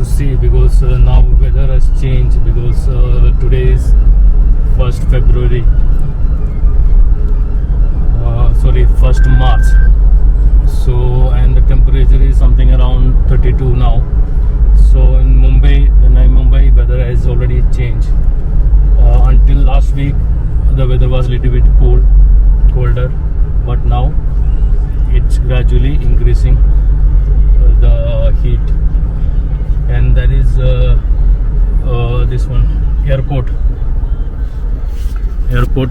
to see because now weather has changed because today is 1st February. Sorry, 1st March. So, and the temperature is something around 32 now. So in Mumbai, the Mumbai weather has already changed. Until last week, the weather was a little bit colder, but now it's gradually increasing the heat, and that is this one airport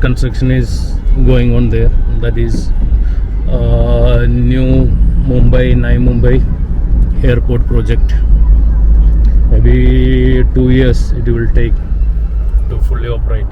construction is going on there. That is new Mumbai airport project. Maybe 2 years it will take to fully operate.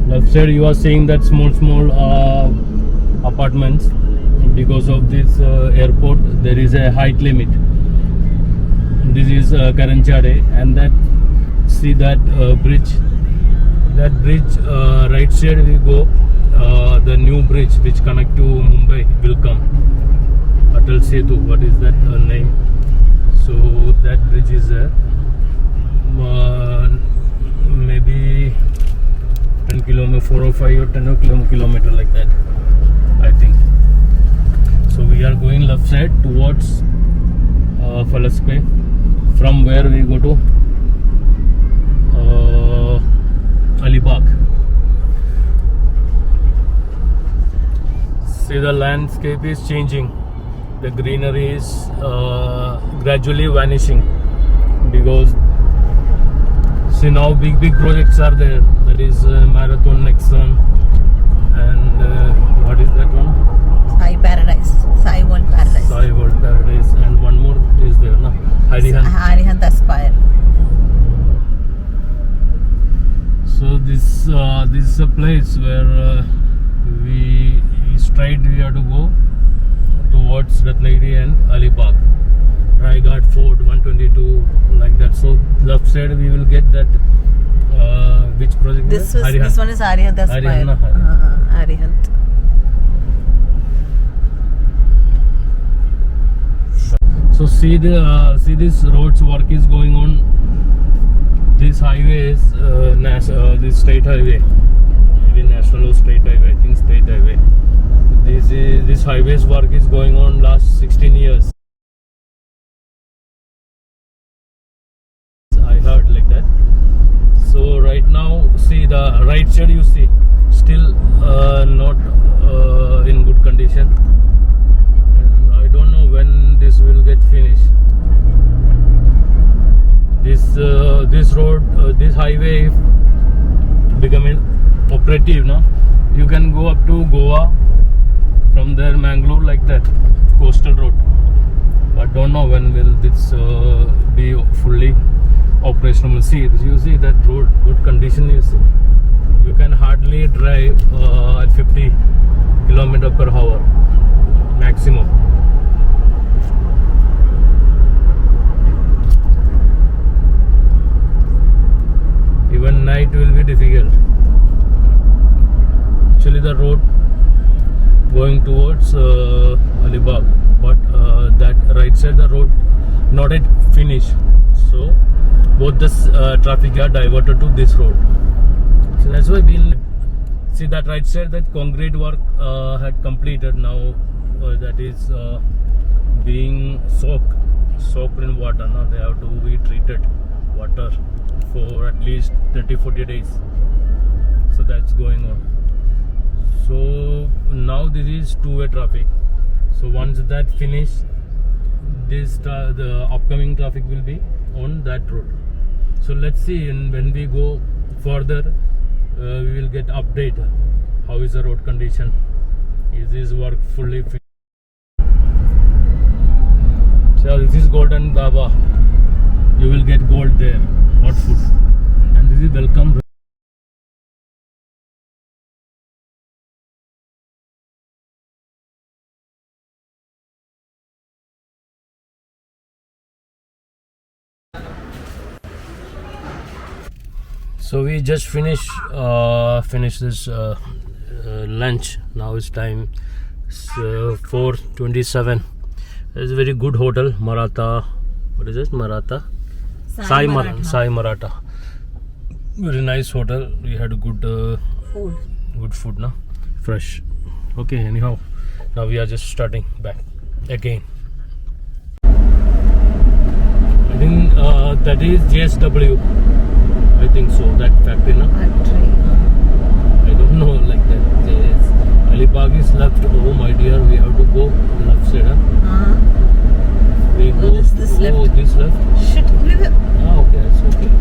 Left side you are seeing that small apartments. Because of this airport there is a height limit. This is Karanchade, and that see that bridge. That bridge right side we go. The new bridge which connect to Mumbai will come. Atal Setu, what is that name? So that bridge is there. Maybe 10 kilometer, 4 or 5 or 10 kilometer like that, I think. So we are going left side towards Falasque, from where we go to Alibag. See, the landscape is changing. The greenery is gradually vanishing because see now big projects are there. That is Marathon Nexon and what is that one? Sai World Paradise, and one more is there, na? Arihant Aspire. So this is a place where we have to go towards Ratnagiri and Alibag, Raighat Fort 122 like that. So left side we will get that which project? This one is Arihant Aspire. Arihant. So see this roads work is going on. This highway is this state highway, maybe national or state highway. I think state highway. This highways work is going on last 16 years. I heard like that. So right now, see the right side you see still not in good condition. And I don't know when this will get finished. This road, this highway becoming operative now. You can go up to Goa from there, Mangalore like that, coastal road. But don't know when will this be fully operational. See, you see that road, good condition. You see, you can hardly drive at 50 km per hour maximum. Even night will be difficult. Actually the road going towards Alibag, but that right side the road not yet finished. So both this traffic are diverted to this road. So that's why we'll see that right side, that concrete work had completed. Now that is being soaked in water. Now they have to be treated water for at least 30-40 days. So that's going on. So now this is two-way traffic. So once that finish, the upcoming traffic will be on that road. So let's see, and when we go further, we will get update. How is the road condition? Is this work fully finished? So this is Golden Dhaba. You will get gold there, hot food, and this is welcome. So we just finished this lunch. Now it's time 4:27. It's a very good hotel, Maratha. What is it? Maratha? Sai Maratha. Very nice hotel. We had a good food, na? Fresh. Okay, anyhow, now we are just starting back again. I think that is JSW. I think so. That factory, na? I don't know like that. Alibag is left. Oh my dear, we have to go left side. Huh? We go. This left. This left. Shit. Okay, it's okay.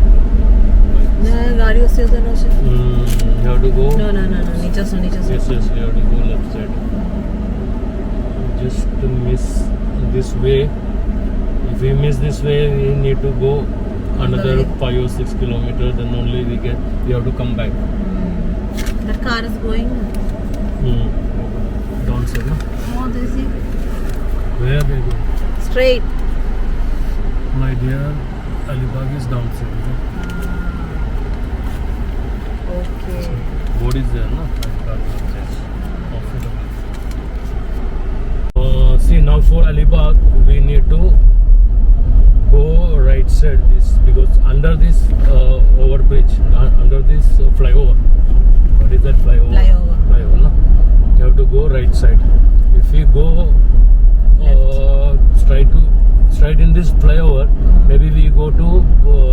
गाड़ी उससे उधर no shit. You have to go. No. नीचे से. Yes, you have to go left side. Just to miss this way. If we miss this way, we need to go another 5 or 6 kilometers. Then only we have to come back. That car is going. Down side, no? Oh, this is Where they go? straight. My dear, Alibag is down side. Okay. Board is there, no? See, now for Alibag, we need to go right side. This because under this overbridge, under this flyover. What is that flyover? Flyover, no? You have to go right side. If we go straight in this flyover, maybe we go to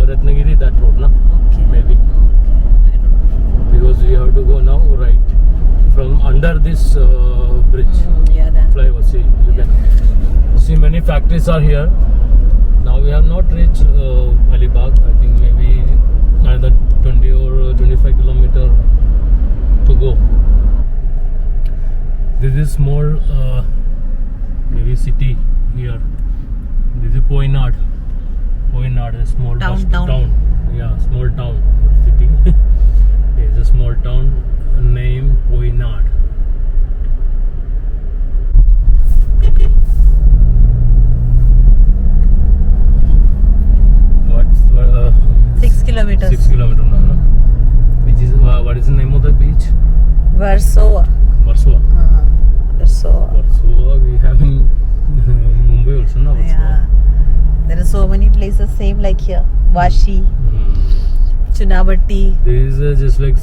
Ratnagiri, that road, no? Okay. Maybe. I don't know. Because we have to go now right from under this bridge. Yeah, that. Flyover. See, you can see many factories are here. Now we have not reached Alibag. I think maybe another 20 or 25 kilometer to go. This is small maybe city here. This is Poynard. Poynard is small town. Yeah, small town city. It's a small town named Poynard. What's 6 kilometers. 6 kilometers now, no? Which is what is the name of the beach? Warsaw. Warsaw. Warsaw. We have in Mumbai also, no? Yeah. There are so many places same like here. Vashi, Chunabatti. This is just like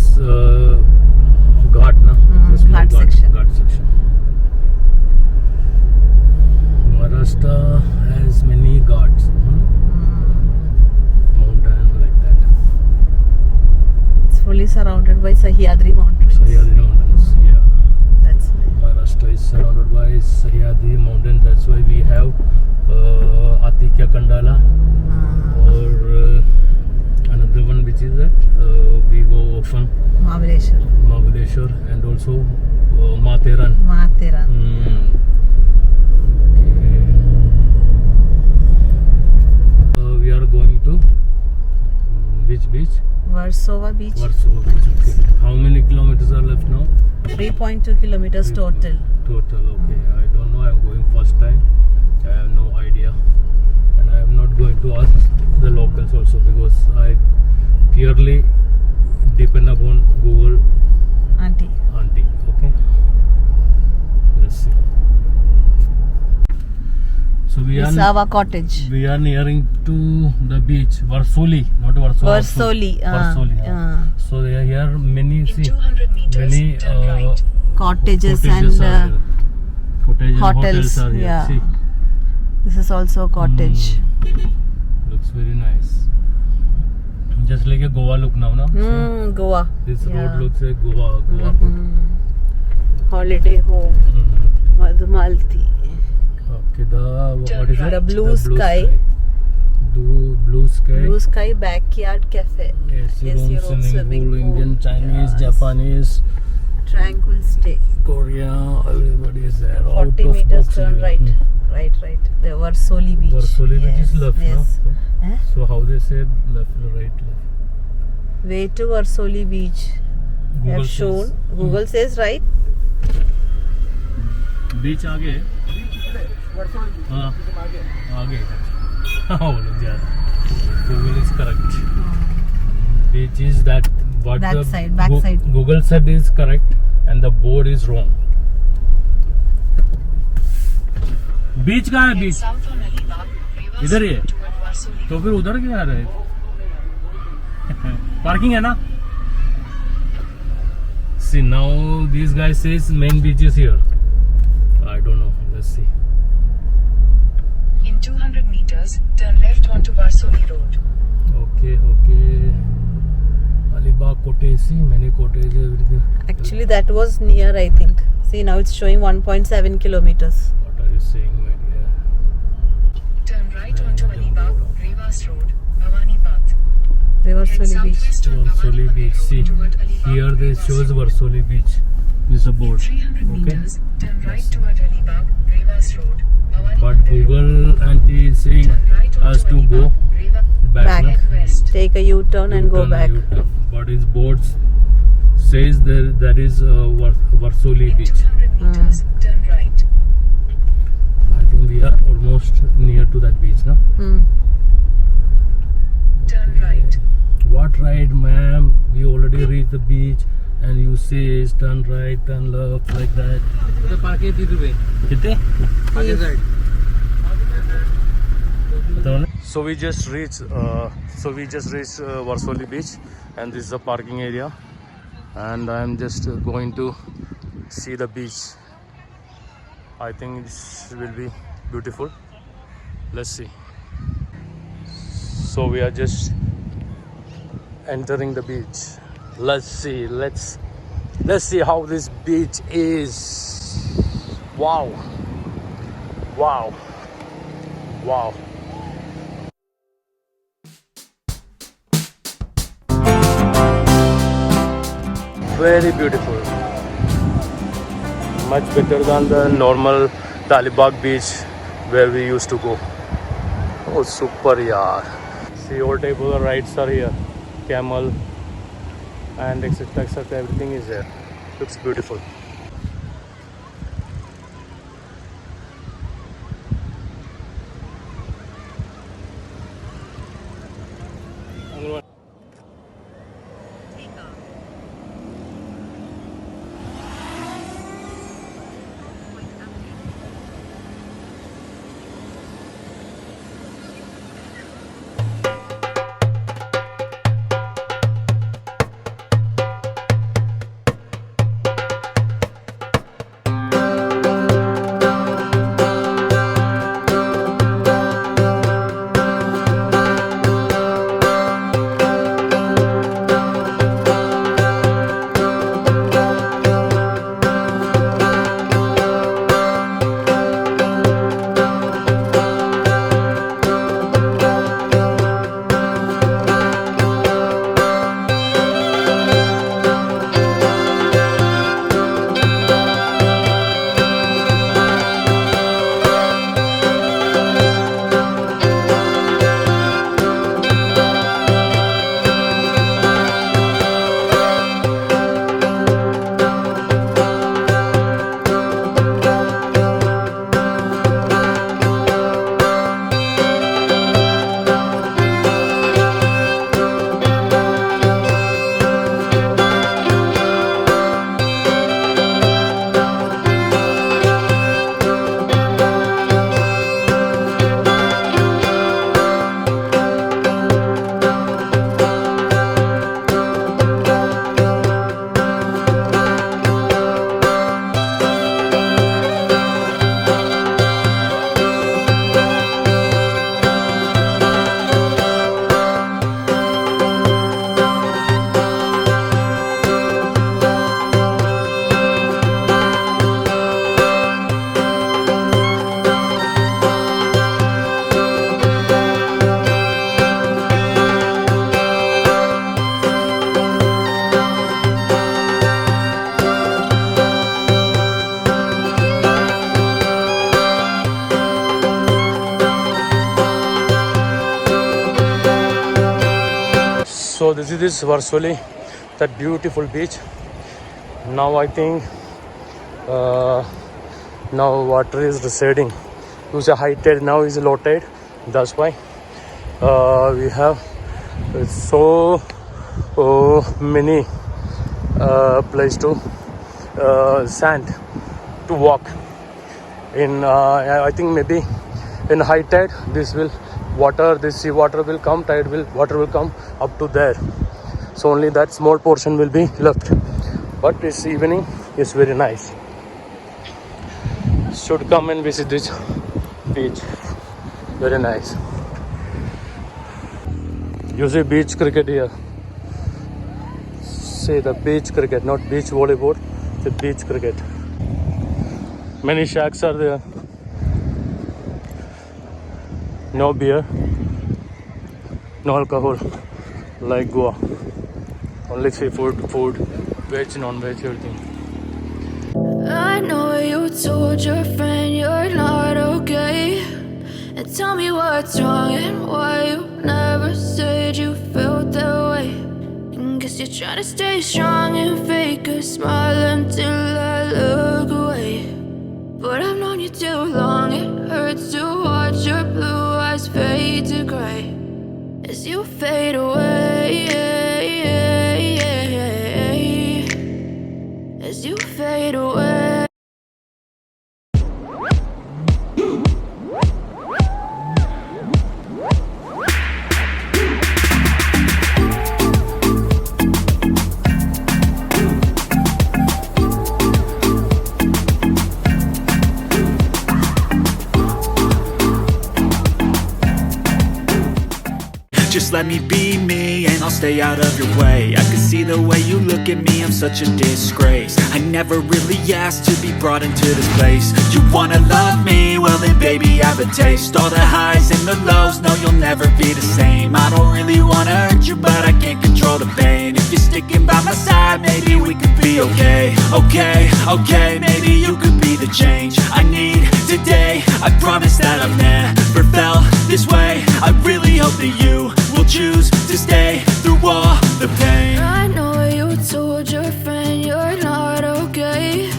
ghat, na? Just Ghat section. Ghat section. Maharashtra has many ghats, mountains like that. It's fully surrounded by Sahyadri Mountains. Sahyadri Mountains, yeah. That's nice. Maharashtra is surrounded by Sahyadri Mountains. That's why we have Atikya Kandala, or another one which is that we go often, Mahabaleshwar, and also Matheran. Okay. We are going to which beach? Warsaw Beach. Okay. How many kilometers are left now? 3.2 kilometers total. Okay. I don't know. I'm going first time. I have no idea, and I am not going to ask the locals also because I purely depend upon Google Auntie. Okay, let's see. So we This is our cottage. We are nearing to the beach, Varsoli, not Warsaw. Varsoli. So there are here many many cottages and hotels are here. Yeah. See. This is also a cottage. Looks very nice. Just like a Goa look now, na? Goa. This road looks like Goa. Holiday home. Madhumalti. Okay, what is it? The blue sky. Blue sky. Blue sky backyard cafe. AC room, swimming pool, Indian, Chinese, Japanese. Tranquil stay. Korea, everybody is there. 40 meters turn right. Right. The Varsoli beach. Varsoli beach is left, yes. no? So how they say left, right. Way to Varsoli beach. They have shown. Google says right. Beach आगे. हाँ. आगे. Google is correct. Beach is that. What that the side, back side. Google said is correct and the board is wrong. बीच कहाँ है? बीच South on Alibag, Rivas इधर ही है। Road toward Warsoli. तो फिर उधर क्यों आ रहे? पार्किंग है ना? See now these guys says main beach is here. I don't know. Let's see. In 200 meters, turn left onto Warsoli Road. Okay. Alibag cottage. See many cottages everything. Actually, that was near, I think. See, now it's showing 1.7 kilometers. What are you saying, my dear? Turn right onto Alibag, Rivas Road, Bhavani Path. Head Reversoli Beach. southwest on Warsoli Bhavani Beach. Road See toward Alibag, here they Rivas shows Road. Warsoli Beach. This is a In board. 300 Okay. meters, turn right toward Alibag, Rivas Road, Bhavani But Mandir Road. Google and is saying Turn right us onto to go Alibag, Rivas back. Back. na? Head west. Take a U-turn and go U-turn, back. U-turn. But his boards says there is Warsoli In Beach. 200 meters, turn right. I think we are almost near to that beach now. Hmm. Turn right. What right, ma'am? We already reached the beach and you say turn right, turn left like that. उधर park है 30 रुपए कितने? आगे side So we just reached Warsoli Beach, and this is the parking area, and I am just going to see the beach. I think this will be beautiful. Let's see. So we are just entering the beach. Let's see how this beach is. Wow. Very beautiful. Much better than the normal Alibag beach where we used to go. Oh, super yaar. See, all type of the rides are here. Camel and etc. Everything is there. Looks beautiful. So this is Warsoli, that beautiful beach. Now I think now water is receding. It was a high tide, now is low tide. That's why we have so many place to sand to walk. In I think maybe in high tide, this sea water will come, water will come up to there. So only that small portion will be left. But this evening is very nice. Should come and visit this beach. Very nice. You see beach cricket here. See the beach cricket, not beach volleyball, the beach cricket. Many shacks are there. No beer, no alcohol, like Goa. Only seafood, food, veg, non-veg, everything. I know you told your friend you're not okay. And tell me what's wrong and why you never said you felt that way. And guess you're trying to stay strong and fake a smile until I look away. But I've known you too long, it hurts to watch your blue eyes fade to gray as you fade away, as you fade away. Just let me be me and I'll stay out of your way. I can see the way you look at me, I'm such a disgrace. I never really asked to be brought into this place. You wanna love me? Well then baby I have a taste. All the highs and the lows, no you'll never be the same. I don't really wanna hurt you but I can't control the pain. If you're sticking by my side, maybe we could be okay. Okay, maybe you could be the change I need today. I promise that I've never felt this way. I really hope that you will choose to stay through all the pain. I know you told your friend you're not okay.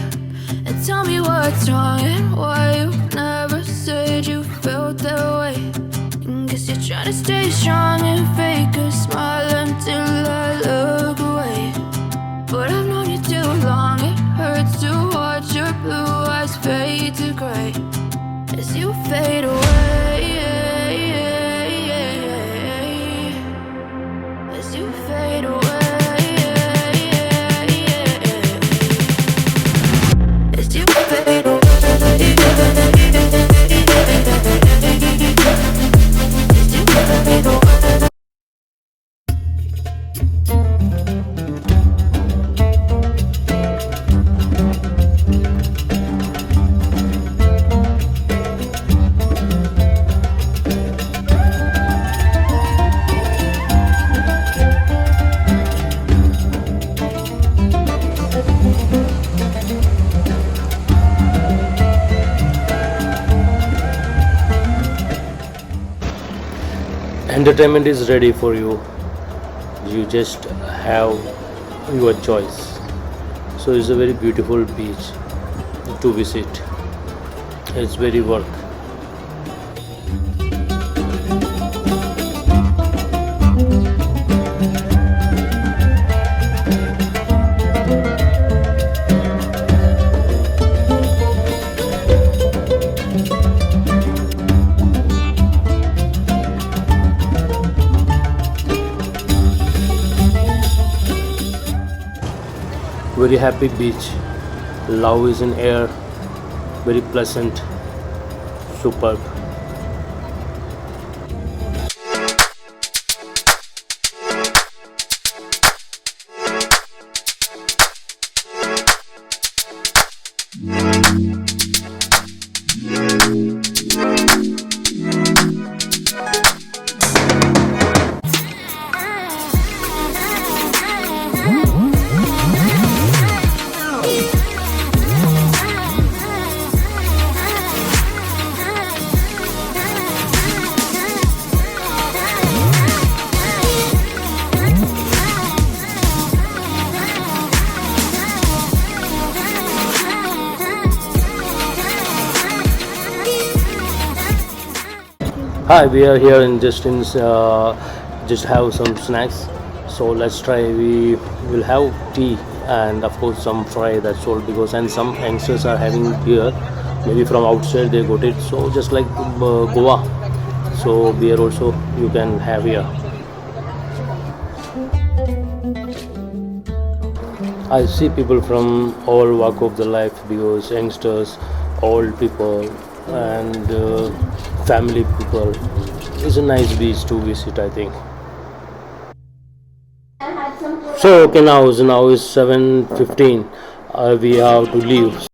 And tell me what's wrong and why you never said you felt that way. And guess you're trying to stay strong and fake a smile until I look away. But I've known you too long, it hurts to watch your blue eyes fade to gray as you fade away, as you fade away, as you fade away, as you fade away. Entertainment is ready for you. You just have your choice. So it's a very beautiful beach to visit. It's very worth. Very happy beach. Love is in air. Very pleasant. Superb. Hi, we are here in just have some snacks. So let's try. We will have tea and of course some fry. That's all because and some youngsters are having beer. maybe from outside they got it. So just like Goa, so beer also you can have here. I see people from all walk of the life, because youngsters, old people, and family people. It's a nice beach to visit, I think. So okay, now is 7:15. We have to leave.